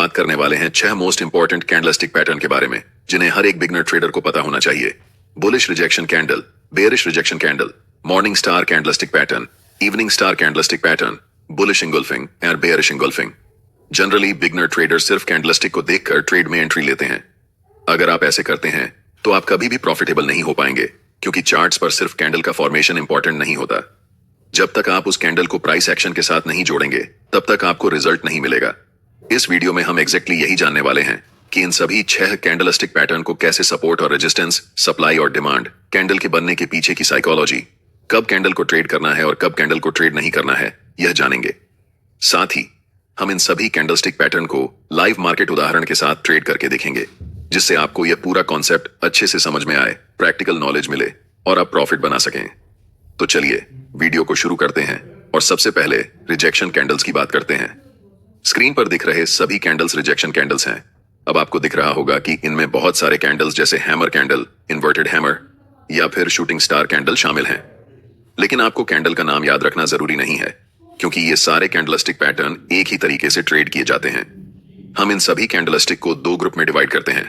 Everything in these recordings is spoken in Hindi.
बात करने वाले हैं 6 मोस्ट इंपॉर्टेंट कैंडलस्टिक पैटर्न के बारे में जिन्हें हर एक बिगनर ट्रेडर को पता होना चाहिए। Bullish rejection candle, bearish rejection candle, morning star candlestick pattern, evening star candlestick pattern, bullish engulfing और bearish engulfing. Generally beginner trader सिर्फ कैंडलस्टिक को देखकर ट्रेड में एंट्री लेते हैं। अगर आप ऐसे करते हैं तो आप कभी भी प्रॉफिटेबल नहीं हो पाएंगे, क्योंकि चार्ट्स पर सिर्फ कैंडल का फॉर्मेशन इंपॉर्टेंट नहीं होता। जब तक आप उस कैंडल को प्राइस एक्शन के साथ नहीं जोड़ेंगे तब तक आपको रिजल्ट नहीं मिलेगा। इस वीडियो में हम एग्जैक्टली यही जानने वाले हैं कि इन सभी 6 कैंडलस्टिक पैटर्न को कैसे सपोर्ट और रेजिस्टेंस, सप्लाई और डिमांड, कैंडल के बनने के पीछे की साइकोलॉजी, कब कैंडल को ट्रेड करना है और कब कैंडल को ट्रेड नहीं करना है, यह जानेंगे। साथ ही हम इन सभी कैंडलस्टिक पैटर्न को लाइव मार्केट उदाहरण के साथ ट्रेड करके देखेंगे, जिससे आपको यह पूरा कॉन्सेप्ट अच्छे से समझ में आए, प्रैक्टिकल नॉलेज मिले और आप प्रॉफिट बना सकें। तो चलिए वीडियो को शुरू करते हैं और सबसे पहले रिजेक्शन कैंडल्स की बात करते हैं। स्क्रीन पर दिख रहे सभी कैंडल्स रिजेक्शन कैंडल्स हैं। अब आपको दिख रहा होगा कि इनमें बहुत सारे कैंडल्स जैसे हैमर कैंडल, इन्वर्टेड हैमर या फिर शूटिंग स्टार कैंडल शामिल हैं। लेकिन आपको कैंडल का नाम याद रखना जरूरी नहीं है, क्योंकि ये सारे कैंडलस्टिक पैटर्न एक ही तरीके से ट्रेड किए जाते हैं। हम इन सभी कैंडलस्टिक को 2 ग्रुप में डिवाइड करते हैं।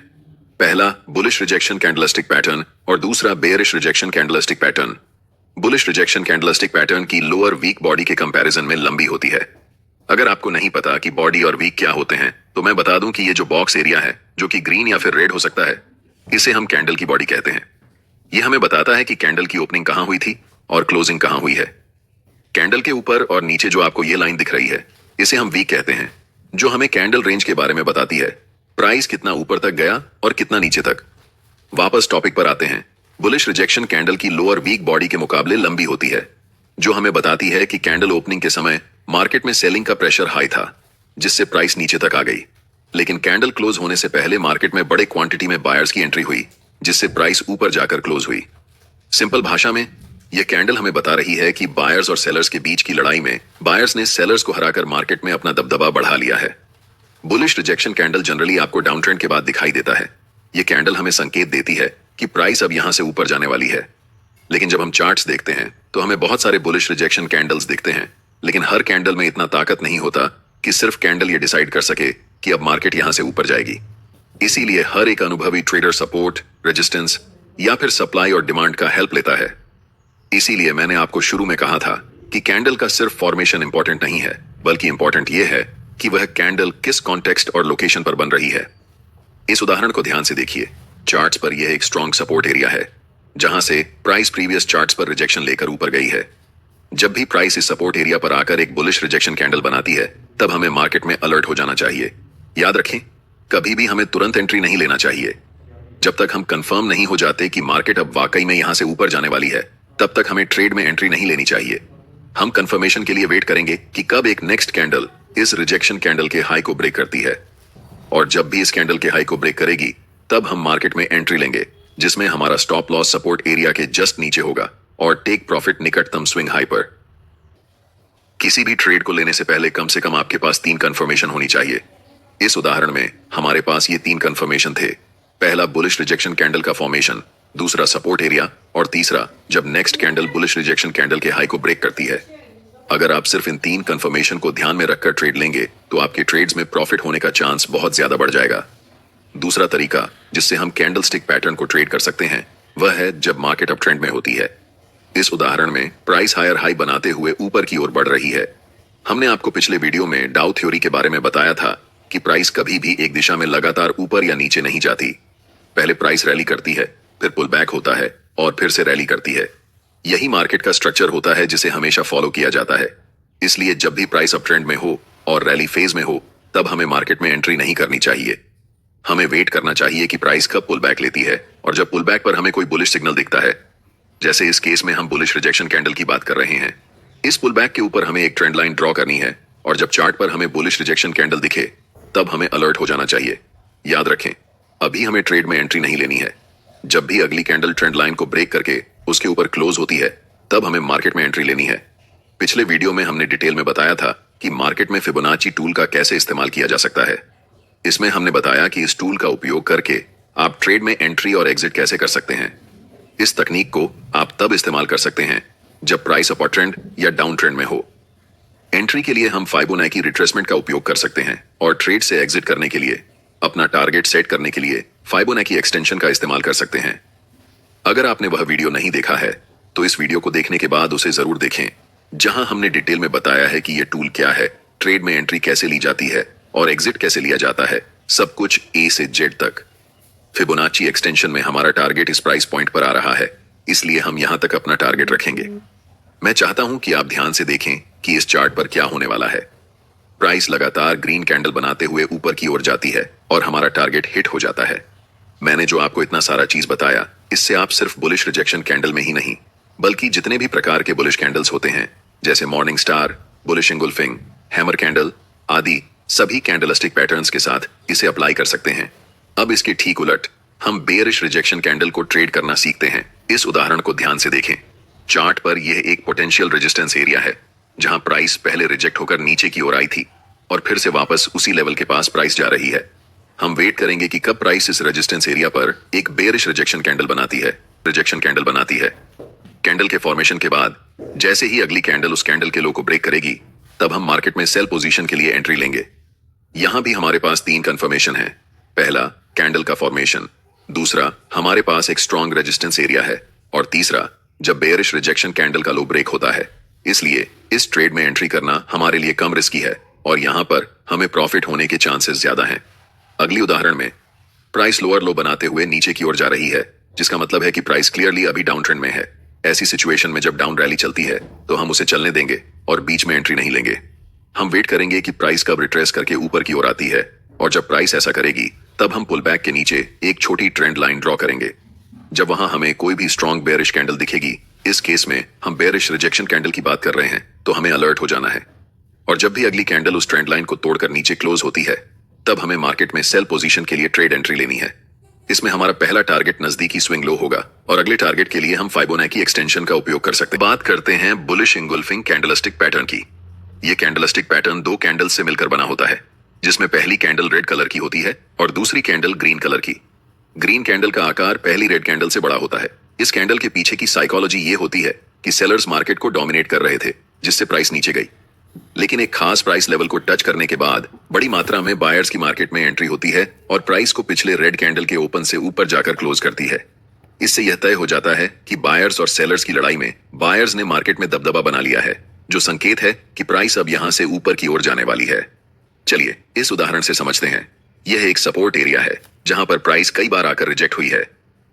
पहला बुलिश रिजेक्शन कैंडलस्टिक पैटर्न और दूसरा bearish rejection candlestick pattern. Bullish rejection candlestick pattern की लोअर वीक बॉडी के कंपैरिजन में लंबी होती है। अगर आपको नहीं पता कि बॉडी और वीक क्या होते हैं, तो मैं बता दूं कि ये जो बॉक्स एरिया है, जो कि ग्रीन या फिर रेड हो सकता है, इसे हम कैंडल की बॉडी कहते हैं। ये हमें बताता है कि कैंडल की ओपनिंग कहां हुई थी और क्लोजिंग कहां हुई है। कैंडल के ऊपर और नीचे जो आपको ये लाइन दिख रही है, इसे हम वीक कहते हैं, जो हमें कैंडल रेंज के बारे में बताती है, प्राइस कितना ऊपर तक गया और कितना नीचे तक। वापस टॉपिक पर आते हैं। बुलिश रिजेक्शन कैंडल की लोअर वीक बॉडी के मुकाबले लंबी होती है, जो हमें बताती है कि कैंडल ओपनिंग के समय मार्केट में सेलिंग का प्रेशर हाई था, जिससे प्राइस नीचे तक आ गई। लेकिन कैंडल क्लोज होने से पहले मार्केट में बड़े क्वांटिटी में बायर्स की एंट्री हुई, जिससे प्राइस ऊपर जाकर क्लोज हुई। सिंपल भाषा में यह कैंडल हमें बता रही है कि बायर्स और सेलर्स के बीच की लड़ाई में बायर्स ने सेलर्स को हराकर मार्केट में अपना दबदबा बढ़ा लिया है। बुलिश रिजेक्शन कैंडल जनरली आपको डाउन ट्रेंड के बाद दिखाई देता है। यह कैंडल हमें संकेत देती है कि प्राइस अब यहां से ऊपर जाने वाली है। लेकिन जब हम चार्ट्स देखते हैं तो हमें बहुत सारे बुलिश रिजेक्शन कैंडल्स दिखते हैं, लेकिन हर कैंडल में इतना ताकत नहीं होता कि सिर्फ कैंडल ये डिसाइड कर सके कि अब मार्केट यहां से ऊपर जाएगी। इसीलिए हर एक अनुभवी ट्रेडर सपोर्ट, रेजिस्टेंस या फिर सप्लाई और डिमांड का हेल्प लेता है। इसीलिए मैंने आपको शुरू में कहा था कि कैंडल का सिर्फ फॉर्मेशन इंपॉर्टेंट नहीं है, बल्कि इंपॉर्टेंट यह है कि वह कैंडल किस कॉन्टेक्स्ट और लोकेशन पर बन रही है। इस उदाहरण को ध्यान से देखिए। चार्ट्स पर यह एक स्ट्रॉन्ग सपोर्ट एरिया है, जहां से प्राइस प्रीवियस चार्ट्स पर रिजेक्शन लेकर ऊपर गई है। जब भी प्राइस इस सपोर्ट एरिया पर आकर एक बुलिश रिजेक्शन कैंडल बनाती है, तब हमें मार्केट में अलर्ट हो जाना चाहिए। याद रखें, कभी भी हमें तुरंत एंट्री नहीं लेना चाहिए। जब तक हम कंफर्म नहीं हो जाते कि मार्केट अब वाकई में यहां से ऊपर जाने वाली है, तब तक हमें ट्रेड में एंट्री नहीं लेनी चाहिए। हम कंफर्मेशन के लिए वेट करेंगे कि कब एक नेक्स्ट कैंडल इस रिजेक्शन कैंडल के हाई को ब्रेक करती है, और जब भी इस कैंडल के हाई को ब्रेक करेगी, तब हम मार्केट में एंट्री लेंगे, जिसमें हमारा स्टॉप लॉस सपोर्ट एरिया के जस्ट नीचे होगा और टेक प्रॉफिट निकटतम स्विंग हाई पर। किसी भी ट्रेड को लेने से पहले कम से कम आपके पास 3 कंफर्मेशन होनी चाहिए। इस उदाहरण में हमारे पास ये 3 कंफर्मेशन थे। पहला बुलिश रिजेक्शन कैंडल का फॉर्मेशन, दूसरा सपोर्ट एरिया और तीसरा जब next candle bullish rejection candle के हाई को ब्रेक करती है। अगर आप सिर्फ इन 3 कंफर्मेशन को ध्यान में रखकर ट्रेड लेंगे तो आपके ट्रेड्स में प्रॉफिट होने का चांस बहुत ज्यादा बढ़ जाएगा। दूसरा तरीका जिससे हम कैंडलस्टिक पैटर्न को ट्रेड कर सकते हैं, वह है जब मार्केट अप ट्रेंड में होती है। इस उदाहरण में प्राइस हायर हाई बनाते हुए ऊपर की ओर बढ़ रही है। हमने आपको पिछले वीडियो में डाउ थ्योरी के बारे में बताया था कि प्राइस कभी भी एक दिशा में लगातार ऊपर या नीचे नहीं जाती। पहले प्राइस रैली करती है, फिर पुल बैक होता है और फिर से रैली करती है। यही मार्केट का स्ट्रक्चर होता है जिसे हमेशा फॉलो किया जाता है। इसलिए जब भी प्राइस अप ट्रेंड में हो और रैली फेज में हो, तब हमें मार्केट में एंट्री नहीं करनी चाहिए। हमें वेट करना चाहिए कि प्राइस कब पुल बैक लेती है, और जब पुल बैक पर हमें कोई बुलिश सिग्नल दिखता है, जैसे इस केस में हम बुलिश रिजेक्शन कैंडल की बात कर रहे हैं, इस पुल बैक के ऊपर हमें एक ट्रेंड लाइन ड्रॉ करनी है, और जब चार्ट पर हमें बुलिश रिजेक्शन कैंडल दिखे, तब हमें अलर्ट हो जाना चाहिए। याद रखें, अभी हमें ट्रेड में एंट्री नहीं लेनी है। जब भी अगली कैंडल ट्रेंड लाइन को ब्रेक करके उसके ऊपर क्लोज होती है, तब हमें मार्केट में एंट्री लेनी है। पिछले वीडियो में हमने डिटेल में बताया था कि मार्केट में फिबोनाची टूल का कैसे इस्तेमाल किया जा सकता है। इसमें हमने बताया कि इस टूल का उपयोग करके आप ट्रेड में एंट्री और एग्जिट कैसे कर सकते हैं। इस तकनीक को आप तब इस्तेमाल कर सकते हैं जब प्राइस अप ट्रेंड या डाउन ट्रेंड में हो। एंट्री के लिए हम फाइबोनाकी रिट्रेसमेंट का उपयोग कर सकते हैं और ट्रेड से एग्जिट करने के लिए अपना टारगेट सेट करने के लिए फाइबोनाकी एक्सटेंशन का इस्तेमाल कर सकते हैं। अगर आपने वह वीडियो नहीं देखा है तो इस वीडियो को देखने के बाद उसे जरूर देखें, जहां हमने डिटेल में बताया है कि यह टूल क्या है, ट्रेड में एंट्री कैसे ली जाती है और एग्जिट कैसे लिया जाता है, सब कुछ ए से जेड तक। फिबोनाची एक्सटेंशन में हमारा टारगेट इस प्राइस पॉइंट पर आ रहा है, इसलिए हम यहां तक अपना टारगेट रखेंगे। मैं चाहता हूं कि आप ध्यान से देखें कि इस चार्ट पर क्या होने वाला है। प्राइस लगातार ग्रीन कैंडल बनाते हुए ऊपर की ओर जाती है और हमारा टारगेट हिट हो जाता है। मैंने जो आपको इतना सारा चीज बताया, इससे आप सिर्फ बुलिश रिजेक्शन कैंडल में ही नहीं, बल्कि जितने भी प्रकार के बुलिश कैंडल्स होते हैं, जैसे morning star, bullish engulfing, hammer candle आदि, सभी कैंडलस्टिक पैटर्न्स के साथ इसे अप्लाई कर सकते हैं। अब इसके ठीक उलट हम बेयरिश रिजेक्शन कैंडल को ट्रेड करना सीखते हैं। इस उदाहरण को ध्यान से देखें। चार्ट पर यह एक पोटेंशियल रेजिस्टेंस एरिया है, जहां प्राइस पहले रिजेक्ट होकर नीचे की ओर आई थी और फिर से वापस उसी लेवल के पास प्राइस जा रही है। हम वेट करेंगे कि कब प्राइस इस रेजिस्टेंस एरिया पर एक बेयरिश रिजेक्शन कैंडल बनाती है। कैंडल के फॉर्मेशन के बाद जैसे ही अगली कैंडल उस कैंडल के लो को ब्रेक करेगी, तब हम मार्केट में सेल पोजीशन के लिए एंट्री लेंगे। यहां भी हमारे पास 3 कंफर्मेशन है। पहला, कैंडल का फॉर्मेशन। दूसरा, हमारे पास एक स्ट्रॉन्ग रेजिस्टेंस एरिया है। और तीसरा, जब बेयरिश रिजेक्शन कैंडल का लो ब्रेक होता है। इसलिए इस ट्रेड में एंट्री करना हमारे लिए कम रिस्की है और यहां पर हमें प्रॉफिट होने के चांसेस ज्यादा हैं। अगली उदाहरण में प्राइस लोअर लो बनाते हुए नीचे की ओर जा रही है, जिसका मतलब है कि प्राइस क्लियरली अभी डाउन ट्रेंड में है। ऐसी सिचुएशन में जब डाउन रैली चलती है तो हम उसे चलने देंगे और बीच में एंट्री नहीं लेंगे। हम वेट करेंगे कि प्राइस कब रिट्रेस करके ऊपर की ओर आती है, और जब प्राइस ऐसा करेगी तब हम पुल बैक के नीचे एक छोटी ट्रेंड लाइन ड्रॉ करेंगे। जब वहां हमें कोई भी स्ट्रॉन्ग बेयरिश कैंडल दिखेगी, इस केस में हम बेयरिश रिजेक्शन कैंडल की बात कर रहे हैं, तो हमें अलर्ट हो जाना है। और जब भी अगली कैंडल उस ट्रेंड लाइन को तोड़कर नीचे क्लोज होती है, तब हमें मार्केट में सेल पोजीशन के लिए ट्रेड एंट्री लेनी है। इसमें हमारा पहला टारगेट नजदीकी स्विंग लो होगा और अगले टारगेट के लिए हम फाइबोनाकी एक्सटेंशन का उपयोग कर सकते हैं। बात करते हैं बुलिश इंगुल्फिंग कैंडलस्टिक पैटर्न की। यह कैंडलस्टिक पैटर्न 2 कैंडल से मिलकर बना होता है, जिसमें पहली कैंडल रेड कलर की होती है और दूसरी कैंडल ग्रीन कलर की। ग्रीन कैंडल का आकार पहली रेड कैंडल से बड़ा होता है। इस कैंडल के पीछे की साइकोलॉजी ये होती है कि सेलर्स मार्केट को डोमिनेट कर रहे थे, जिससे प्राइस नीचे गई। लेकिन एक खास प्राइस लेवल को टच करने के बाद बड़ी मात्रा में बायर्स की मार्केट में एंट्री होती है और प्राइस को पिछले रेड कैंडल के ओपन से ऊपर जाकर क्लोज करती है। इससे यह तय हो जाता है कि बायर्स और सेलर्स की लड़ाई में बायर्स ने मार्केट में दबदबा बना लिया है, जो संकेत है कि प्राइस अब यहां से ऊपर की ओर जाने वाली है। चलिए इस उदाहरण से समझते हैं। यह एक सपोर्ट एरिया है जहां पर प्राइस कई बार आकर रिजेक्ट हुई है।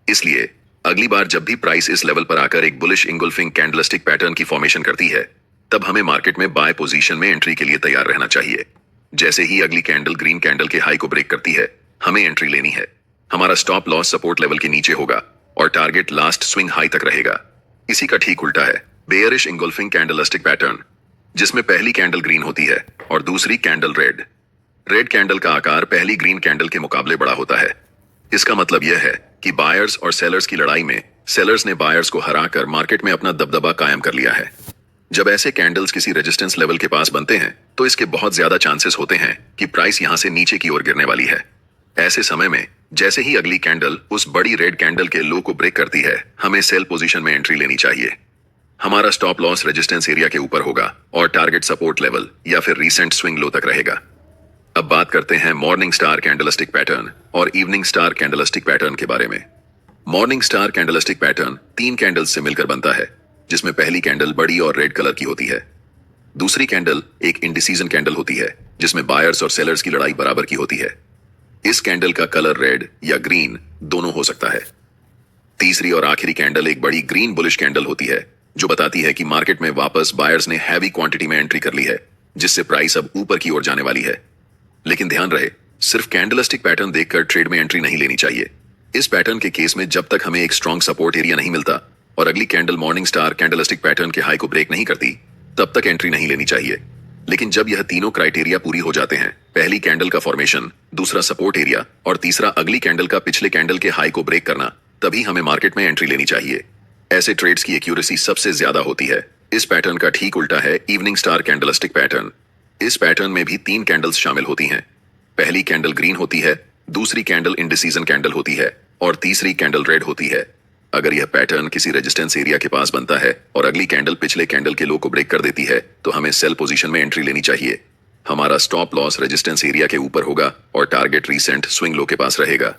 इसलिए अगली बार जब भी प्राइस इस लेवल पर आकर एक बुलिश इंगुल्फिंग कैंडलस्टिक पैटर्न की फॉर्मेशन करती है, तब हमें मार्केट में बाय पोजीशन में एंट्री के लिए तैयार रहना चाहिए। जैसे ही अगली कैंडल ग्रीन कैंडल के हाई को ब्रेक करती है, हमें एंट्री लेनी है। हमारा स्टॉप लॉस सपोर्ट लेवल के नीचे होगा और टारगेट लास्ट स्विंग हाई तक रहेगा। इसी का ठीक उल्टा है बेयरिश इंगुल्फिंग कैंडलस्टिक पैटर्न, जिसमें पहली कैंडल ग्रीन होती है और दूसरी कैंडल रेड। रेड कैंडल का आकार पहली ग्रीन कैंडल के मुकाबले बड़ा होता है। इसका मतलब यह है कि बायर्स और सेलर्स की लड़ाई में सेलर्स ने बायर्स को हराकर मार्केट में अपना दबदबा कायम कर लिया है। जब ऐसे कैंडल्स किसी रेजिस्टेंस लेवल के पास बनते हैं, तो इसके बहुत ज्यादा चांसेस होते हैं कि प्राइस यहां से नीचे की ओर गिरने वाली है। ऐसे समय में जैसे ही अगली कैंडल उस बड़ी रेड कैंडल के लो को ब्रेक करती है, हमें सेल पोजीशन में एंट्री लेनी चाहिए। हमारा स्टॉप लॉस रेजिस्टेंस एरिया के ऊपर होगा और टारगेट सपोर्ट लेवल या फिर रीसेंट स्विंग लो तक रहेगा। अब बात करते हैं मॉर्निंग स्टार कैंडलस्टिक पैटर्न और इवनिंग स्टार कैंडलस्टिक पैटर्न के बारे में। Morning star candlestick pattern 3 candles से मिलकर बनता है, जिसमें पहली कैंडल बड़ी और रेड कलर की होती है। दूसरी कैंडल एक इंडिसीजन कैंडल होती है, जिसमें बायर्स और सेलर्स की लड़ाई बराबर की होती है। इस कैंडल का कलर रेड या ग्रीन दोनों हो सकता है। तीसरी और आखिरी कैंडल एक बड़ी ग्रीन बुलिश कैंडल होती है, जो बताती है कि मार्केट में वापस बायर्स ने हैवी क्वांटिटी में एंट्री कर ली है, जिससे प्राइस अब ऊपर की ओर जाने वाली है। लेकिन ध्यान रहे, सिर्फ कैंडलस्टिक पैटर्न देखकर ट्रेड में एंट्री नहीं लेनी चाहिए। इस पैटर्न के केस में जब तक हमें एक स्ट्रॉन्ग सपोर्ट एरिया नहीं मिलता और अगली candle morning star candlestick pattern के हाई को ब्रेक नहीं करती, तब तक एंट्री नहीं लेनी चाहिए। लेकिन जब यह तीनों क्राइटेरिया पूरी हो जाते हैं, पहली कैंडल का फॉर्मेशन, दूसरा सपोर्ट एरिया और तीसरा अगली कैंडल का पिछले कैंडल के हाई को ब्रेक करना, तभी हमें मार्केट में एंट्री लेनी चाहिए। ऐसे ट्रेड्स की एक्यूरेसी सबसे ज्यादा होती है। इस पैटर्न का ठीक उल्टा है इवनिंग स्टार कैंडलस्टिक पैटर्न। इस पैटर्न में भी 3 कैंडल्स शामिल होती हैं। पहली कैंडल ग्रीन होती है, दूसरी कैंडल इंडिसीजन कैंडल होती है और तीसरी कैंडल रेड होती है। अगर यह पैटर्न किसी रेजिस्टेंस एरिया के पास बनता है और अगली कैंडल पिछले कैंडल के लो को ब्रेक कर देती है तो हमें सेल पोजीशन में एंट्री लेनी चाहिए। हमारा स्टॉप लॉस रेजिस्टेंस एरिया के ऊपर होगा और टारगेट रीसेंट स्विंग लो के पास रहेगा।